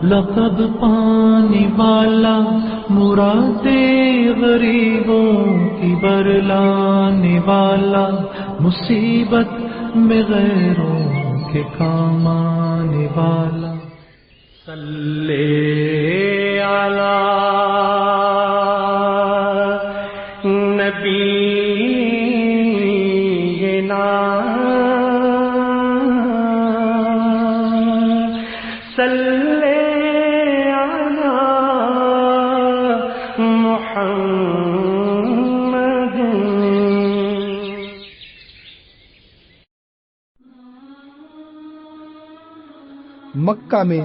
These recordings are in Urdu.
لقب پانے والا، مرادے غریبوں کی برلانے والا، مصیبت میں غیروں کے کام آنے والا۔ صلی علی نبینا صلی علی محمد۔ مکہ میں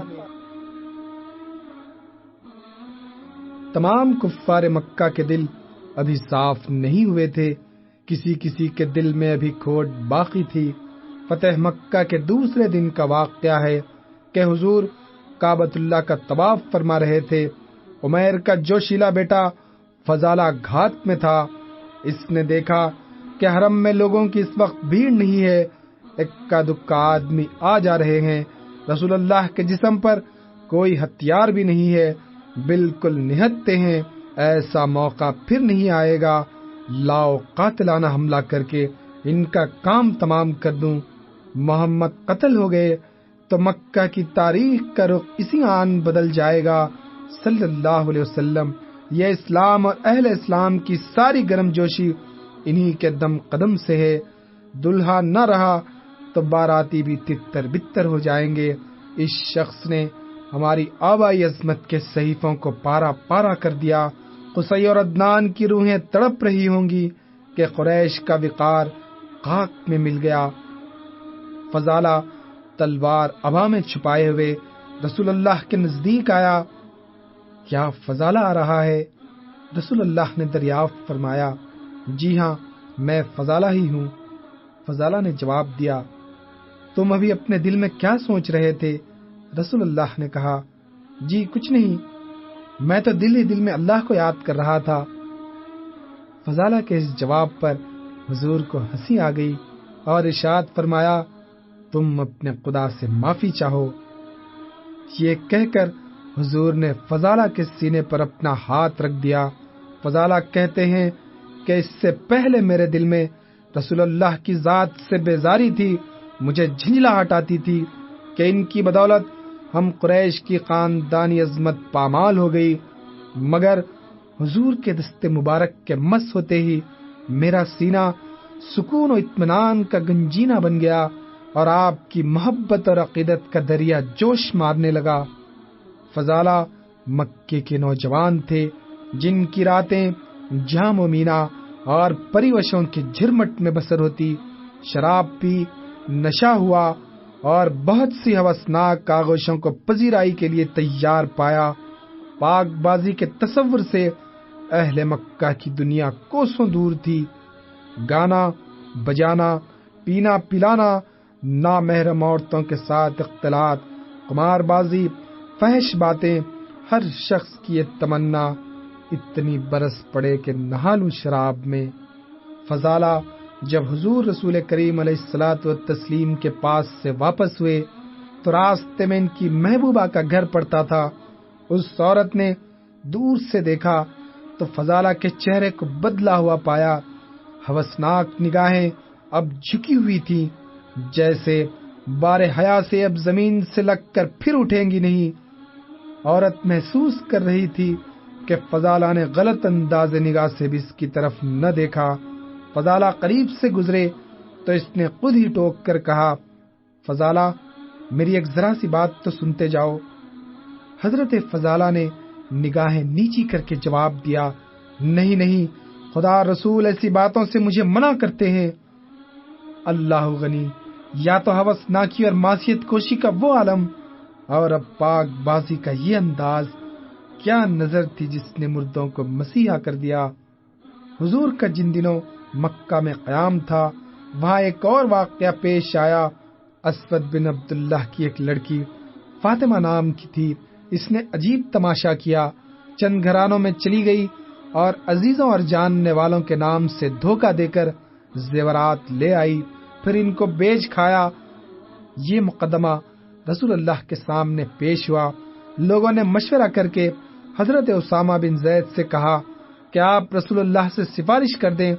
تمام کفار مکہ کے دل ابھی صاف نہیں ہوئے تھے، کسی کسی کے دل میں ابھی کھوٹ باقی تھی۔ فتح مکہ کے دوسرے دن کا واقعہ ہے کہ حضور کعبۃ اللہ کا طواف فرما رہے تھے۔ عمیر کا جوشیلا بیٹا فضالہ گھات میں تھا۔ اس نے دیکھا کہ حرم میں لوگوں کی اس وقت بھیڑ نہیں ہے، اکا دکا آدمی آ جا رہے ہیں۔ رسول اللہ کے جسم پر کوئی ہتھیار بھی نہیں ہے، بالکل نہتے ہیں۔ ایسا موقع پھر نہیں آئے گا، لاؤ قاتلانہ حملہ کر کے ان کا کام تمام کر دوں۔ محمد قتل ہو گئے تو مکہ کی تاریخ کا رخ اسی آن بدل جائے گا۔ صلی اللہ علیہ وسلم، یہ اسلام اور اہل اسلام کی ساری گرم جوشی انہی کے دم قدم سے ہے۔ دلہا نہ رہا تو باراتی بھی تتر بتر ہو جائیں گے۔ اس شخص نے ہماری آبائی عظمت کے صحیفوں کو پارا پارا کر دیا۔ قصی اور عدنان کی روحیں تڑپ رہی ہوں گی کہ قریش کا وقار خاک میں مل گیا۔ فضالہ تلوار ابا میں چھپائے ہوئے رسول اللہ کے نزدیک آیا۔ کیا فضالہ آ رہا ہے؟ رسول اللہ نے دریافت فرمایا، جی ہاں، میں فضالہ ہی ہوں۔ فضالہ نے جواب دیا، تم ابھی اپنے دل میں کیا سوچ رہے تھے؟ رسول اللہ نے کہا، جی کچھ نہیں، میں تو دل ہی دل میں اللہ کو یاد کر رہا تھا۔ فضالہ کے اس جواب پر حضور کو ہنسی آ گئی اور ارشاد فرمایا، تم اپنے خدا سے معافی چاہو۔ یہ کہہ کر حضور نے فضالہ کے سینے پر اپنا ہاتھ رکھ دیا۔ فضالہ کہتے ہیں کہ اس سے پہلے میرے دل میں رسول اللہ کی ذات سے بیزاری تھی، مجھے جھنجلاہٹ آتی تھی کہ ان کی بدولت ہم قریش کی خاندانی عظمت پامال ہو گئی، مگر حضور کے دست مبارک کے مس ہوتے ہی میرا سینہ سکون و اطمینان کا گنجینہ بن گیا اور آپ کی محبت اور عقیدت کا دریا جوش مارنے لگا۔ فضالہ مکے کے نوجوان تھے جن کی راتیں جام و مینا اور پریوشوں کے جھرمٹ میں بسر ہوتی، شراب پی، نشہ ہوا اور بہت سی ہوسناک آغوشوں کو پذیرائی کے لیے تیار پایا۔ پاک بازی کے تصور سے اہل مکہ کی دنیا کوسوں دور تھی۔ گانا بجانا، پینا پلانا، نامحرم عورتوں کے ساتھ اختلاط، قمار بازی، فحش باتیں، ہر شخص کی یہ تمنا اتنی برس پڑے کہ نہا لوں شراب میں۔ فضالہ جب حضور رسول کریم علیہ الصلوۃ والتسلیم کے پاس سے واپس ہوئے تو راستے میں ان کی محبوبہ کا گھر پڑتا تھا۔ اس عورت نے دور سے دیکھا تو فضالہ کے چہرے کو بدلا ہوا پایا۔ ہوسناک نگاہیں اب جھکی ہوئی تھی، جیسے بار حیا سے اب زمین سے لگ کر پھر اٹھیں گی نہیں۔ عورت محسوس کر رہی تھی کہ فضالہ نے غلط انداز نگاہ سے بھی اس کی طرف نہ دیکھا۔ فضالہ قریب سے گزرے تو اس نے خود ہی ٹوک کر کہا، فضالہ میری ایک ذرا سی بات تو سنتے جاؤ۔ حضرت فضالہ نے نگاہیں نیچی کر کے جواب دیا، نہیں نہیں، خدا رسول ایسی باتوں سے مجھے منع کرتے ہیں۔ اللہ غنی، یا تو ہوس ناکی اور معصیت کوشی کا وہ عالم، اور اب پاک بازی کا یہ انداز، کیا نظر تھی جس نے مردوں کو مسیحا کر دیا۔ حضور کا جن دنوں مکہ میں قیام تھا، وہاں ایک اور واقعہ پیش آیا۔ اسود بن عبداللہ کی ایک لڑکی فاطمہ نام کی تھی، اس نے عجیب تماشا کیا، چند گھرانوں میں چلی گئی اور عزیزوں اور جاننے والوں کے نام سے دھوکہ دے کر زیورات لے آئی، پھر ان کو بیچ کھایا۔ یہ مقدمہ رسول اللہ کے سامنے پیش ہوا۔ لوگوں نے مشورہ کر کے حضرت اسامہ بن زید سے کہا کہ آپ رسول اللہ سے سفارش کر دیں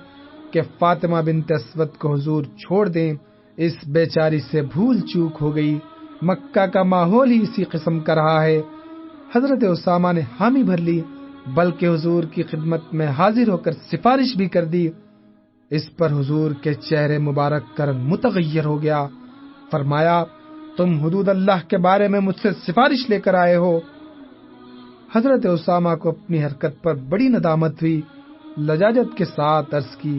کہ فاطمہ بنت اسود کو حضور چھوڑ دیں، اس بیچاری سے بھول چوک ہو گئی، مکہ کا ماحول ہی اسی قسم کا رہا ہے۔ حضرت اسامہ نے حامی بھر لی، بلکہ حضور کی خدمت میں حاضر ہو کر سفارش بھی کر دی۔ اس پر حضور کے چہرے مبارک کا رنگ متغیر ہو گیا۔ فرمایا، تم حدود اللہ کے بارے میں مجھ سے سفارش لے کر آئے ہو۔ حضرت اسامہ کو اپنی حرکت پر بڑی ندامت ہوئی، لجاجت کے ساتھ عرض کی،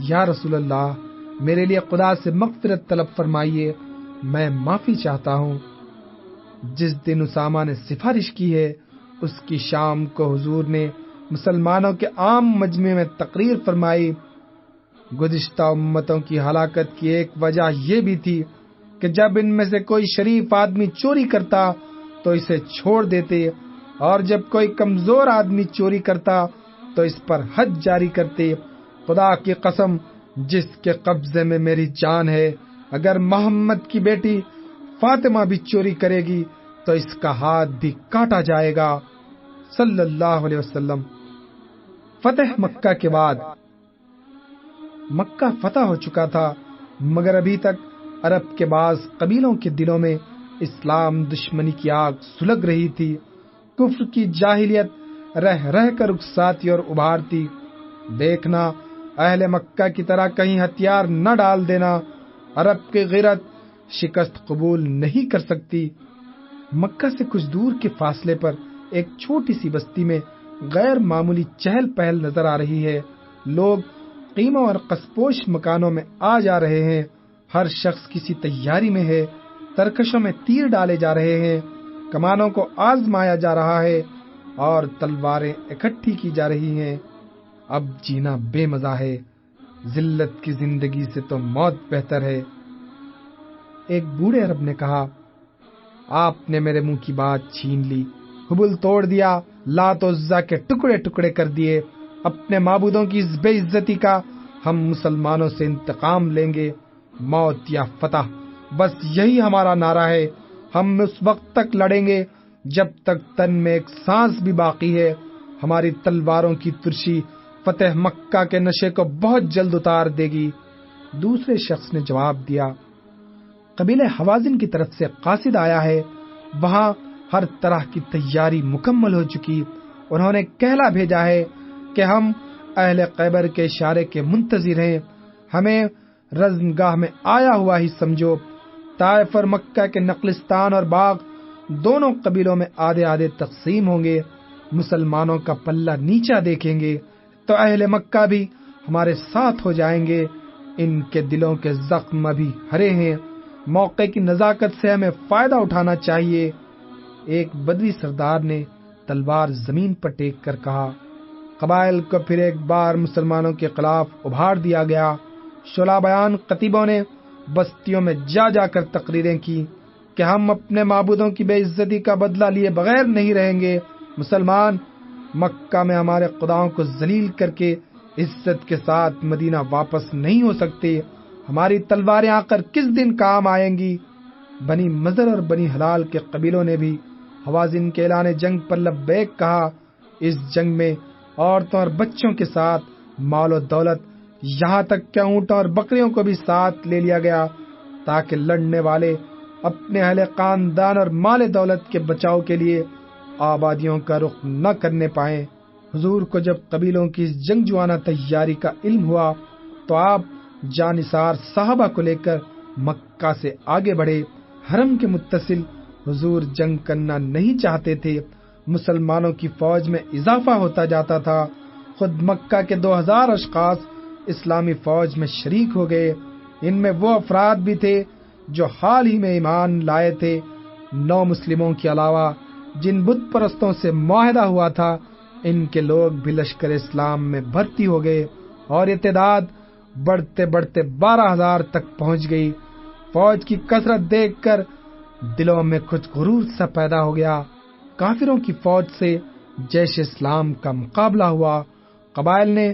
یا رسول اللہ، میرے لیے خدا سے مغفرت طلب فرمائیے، میں معافی چاہتا ہوں۔ جس دن اسامہ نے سفارش کی ہے، اس کی شام کو حضور نے مسلمانوں کے عام مجمع میں تقریر فرمائی۔ گزشتہ امتوں کی ہلاکت کی ایک وجہ یہ بھی تھی کہ جب ان میں سے کوئی شریف آدمی چوری کرتا تو اسے چھوڑ دیتے، اور جب کوئی کمزور آدمی چوری کرتا تو اس پر حد جاری کرتے۔ خدا کی قسم، جس کے قبضے میں میری جان ہے، اگر محمد کی بیٹی فاطمہ بھی چوری کرے گی تو اس کا ہاتھ بھی کاٹا جائے گا، صلی اللہ علیہ وسلم۔ فتح مکہ کے بعد مکہ فتح ہو چکا تھا، مگر ابھی تک عرب کے بعض قبیلوں کے دلوں میں اسلام دشمنی کی آگ سلگ رہی تھی۔ کفر کی جاہلیت رہ رہ کر اکساتی اور ابھارتی۔ دیکھنا، اہل مکہ کی طرح کہیں ہتھیار نہ ڈال دینا، عرب کی غیرت شکست قبول نہیں کر سکتی۔ مکہ سے کچھ دور کے فاصلے پر ایک چھوٹی سی بستی میں غیر معمولی چہل پہل نظر آ رہی ہے۔ لوگ قیموں اور قصپوش مکانوں میں آ جا رہے ہیں، ہر شخص کسی تیاری میں ہے، ترکشوں میں تیر ڈالے جا رہے ہیں، کمانوں کو آزمایا جا رہا ہے اور تلواریں اکٹھی کی جا رہی ہیں۔ اب جینا بے مزہ ہے، ذلت کی زندگی سے تو موت بہتر ہے۔ ایک بوڑھے عرب نے کہا، آپ نے میرے منہ کی بات چھین لی، حبل توڑ دیا، لات و عزا کے ٹکڑے ٹکڑے کر دیے۔ اپنے معبودوں کی اس بے عزتی کا ہم مسلمانوں سے انتقام لیں گے، موت یا فتح، بس یہی ہمارا نعرہ ہے۔ ہم اس وقت تک لڑیں گے جب تک تن میں ایک سانس بھی باقی ہے۔ ہماری تلواروں کی ترشی فتح مکہ کے نشے کو بہت جلد اتار دے گی۔ دوسرے شخص نے جواب دیا، قبیلہ حوازن کی طرف سے قاصد آیا ہے، وہاں ہر طرح کی تیاری مکمل ہو چکی۔ انہوں نے کہلا بھیجا ہے کہ ہم اہل خیبر کے اشارے کے منتظر ہیں، ہمیں رزمگاہ میں آیا ہوا ہی سمجھو۔ طائف اور مکہ کے نقلستان اور باغ دونوں قبیلوں میں آدھے آدھے تقسیم ہوں گے، مسلمانوں کا پلہ نیچا دیکھیں گے تو اہل مکہ بھی ہمارے ساتھ ہو جائیں گے۔ ان کے دلوں کے زخم ابھی ہرے ہیں، موقع کی نزاکت سے ہمیں فائدہ اٹھانا چاہیے۔ ایک بدوی سردار نے تلوار زمین پر ٹیک کر کہا۔ قبائل کو پھر ایک بار مسلمانوں کے خلاف ابھار دیا گیا۔ شعلہ بیان خطیبوں نے بستیوں میں جا جا کر تقریریں کی کہ ہم اپنے معبودوں کی بے عزتی کا بدلہ لیے بغیر نہیں رہیں گے۔ مسلمان مکہ میں ہمارے خداؤں کو ذلیل کر کے عزت کے ساتھ مدینہ واپس نہیں ہو سکتے۔ ہماری تلواریں آ کر کس دن کام آئیں گی؟ بنی مضر اور بنی حلال کے قبیلوں نے بھی حوازن کے اعلان جنگ پر لبیک کہا۔ اس جنگ میں عورتوں اور بچوں کے ساتھ مال و دولت، یہاں تک کہ اونٹوں اور بکریوں کو بھی ساتھ لے لیا گیا تاکہ لڑنے والے اپنے اہل خاندان اور مال دولت کے بچاؤ کے لیے آبادیوں کا رخ نہ کرنے پائیں۔ حضور کو جب قبیلوں کی اس جنگجوانہ تیاری کا علم ہوا تو آپ جانثار صحابہ کو لے کر مکہ سے آگے بڑھے۔ حرم کے متصل حضور جنگ کرنا نہیں چاہتے تھے، مسلمانوں کی فوج میں اضافہ ہوتا جاتا تھا۔ خود مکہ کے 2000 اشخاص اسلامی فوج میں شریک ہو گئے۔ ان میں وہ افراد بھی تھے جو حال ہی میں ایمان لائے تھے۔ 9 مسلموں کے علاوہ جن بت پرستوں سے معاہدہ ہوا تھا، ان کے لوگ بھی لشکر اسلام میں بھرتی ہو گئے اور یہ تعداد بڑھتے بڑھتے 12,000 تک پہنچ گئی۔ فوج کی کثرت دیکھ کر دلوں میں کچھ غرور سا پیدا ہو گیا۔ کافروں کی فوج سے جیش اسلام کا مقابلہ ہوا۔ قبائل نے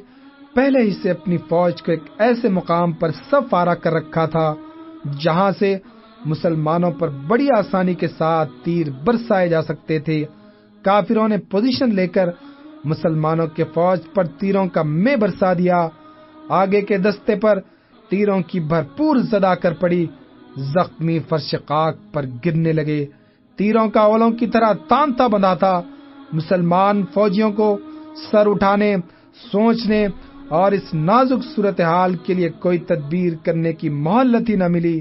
پہلے ہی سے اپنی فوج کو ایک ایسے مقام پر سب فارغ کر رکھا تھا جہاں سے مسلمانوں پر بڑی آسانی کے ساتھ تیر برسائے جا سکتے تھے۔ کافروں نے پوزیشن لے کر مسلمانوں کے فوج پر تیروں کا مے برسا دیا۔ آگے کے دستے پر تیروں کی بھرپور زد کر پڑی، زخمی فرش خاک پر گرنے لگے۔ تیروں کا اولوں کی طرح تانتا بندھا تھا۔ مسلمان فوجیوں کو سر اٹھانے، سوچنے اور اس نازک صورتحال کے لیے کوئی تدبیر کرنے کی مہلت ہی نہ ملی۔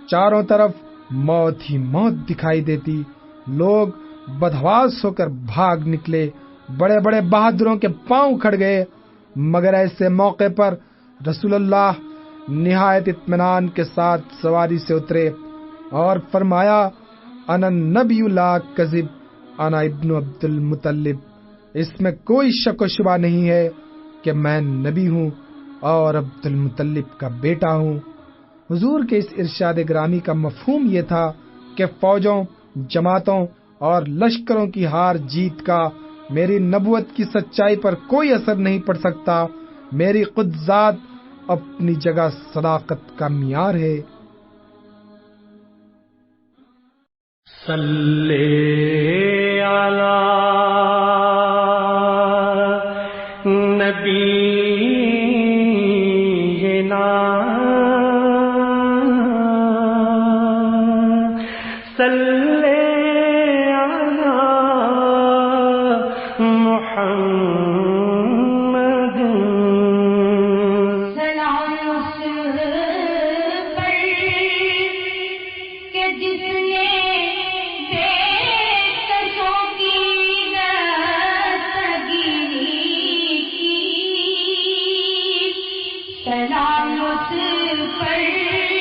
چاروں طرف موت ہی موت دکھائی دیتی۔ لوگ بدحواس ہو کر بھاگ نکلے۔ بڑے بڑے بہادروں کے پاؤں کھڑ گئے، مگر ایسے موقع پر رسول اللہ نہایت اطمینان کے ساتھ سواری سے اترے اور فرمایا، انا النبی لا کذب، انا ابن عبد المطلب۔ اس میں کوئی شک و شبہ نہیں ہے کہ میں نبی ہوں اور عبد المطلب کا بیٹا ہوں۔ حضور کے اس ارشاد گرامی کا مفہوم یہ تھا کہ فوجوں، جماعتوں اور لشکروں کی ہار جیت کا میری نبوت کی سچائی پر کوئی اثر نہیں پڑ سکتا۔ میری خود ذات اپنی جگہ صداقت کا معیار ہے۔ صلی علی نبینا صلی علی محمد۔ سلام اس پر کہ جس نے بے کسوں کی دستگیری کی، سلام اس پر